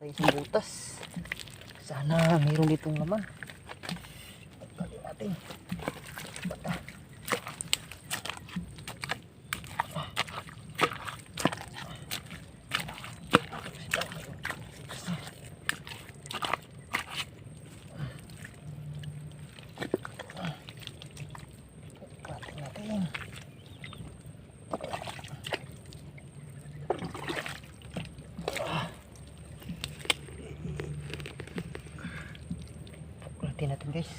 natin isang butas. Sana mayroon ditong laman. Tanggalin natin. Bata. Natin natin guys.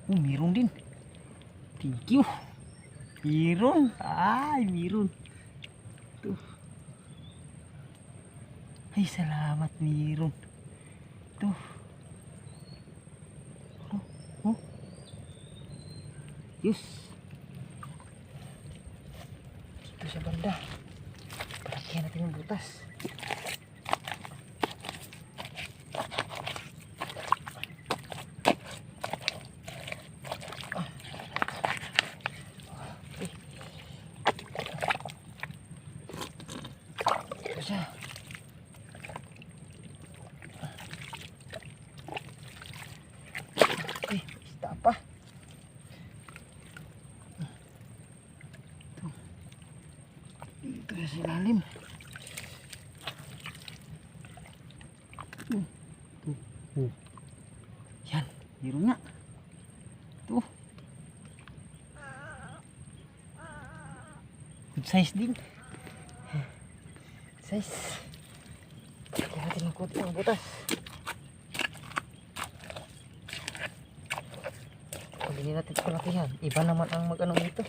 Meron din. Thank you. Meron. Ay, meron. Tuh. Ay, salamat meron. Tuh. Oh, oh. Yes. Sa banda, palakihan natin yung butas. Ito siya. Isda pa. Ito sa ilalim. Yan, meron nga. Ito. Good size din. Size. Pagkakita natin ng kunti ng butas. Pag hindi natin palakihan, iba naman ang mag-ano dito.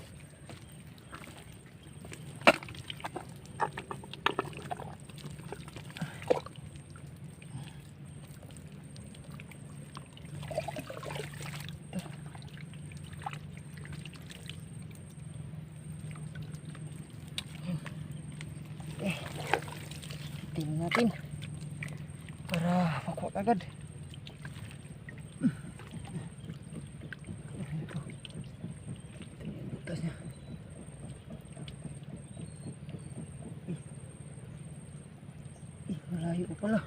Tingnan natin para makuha agad. Ito yung butas niya. Malayo pa pala.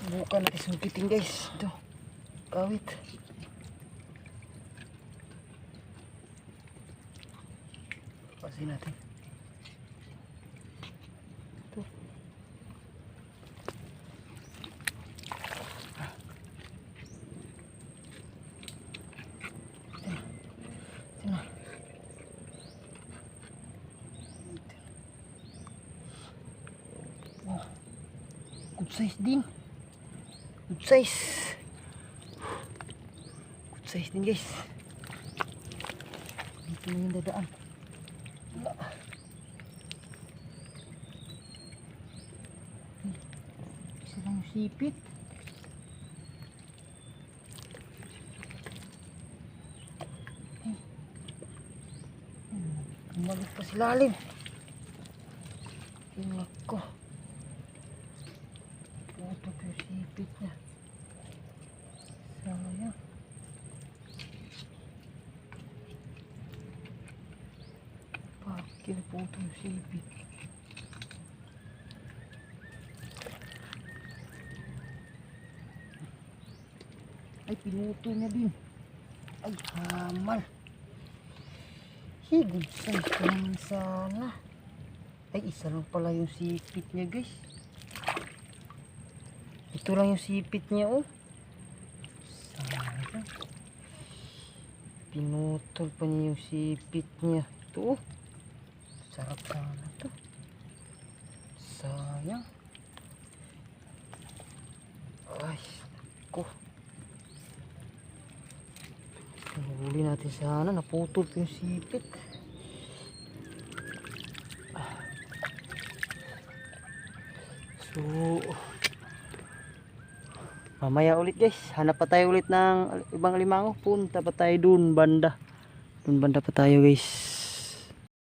Subukan natin sumpitin guys. Ito, kawit. Pasin natin. Ito. Ito na. Oh, good size din. Good size. Good size din guys. Dito na yung dadaan. Wala. Isa lang yung sipit. Umalit pa sa lalim. Nako. Puto yung sipit niya. Sayang. Pakil puto yung sipit. Ay, pinuto niya din. Ay, hamal. Higod size naman sana. Ay, isa lang pala yung sipit niya guys. Ito lang yung sipit niya oh. Sayang. Pinutol pa niya yung sipit niya. Ito oh. Sarap sana to. Sayang. Ay, ko. Huli natin sana. Naputol pa yung sipit. So, mamaya ulit guys. Hanap pa tayo ulit ng ibang alimango. Punta pa tayo dun banda. Dun banda pa tayo guys.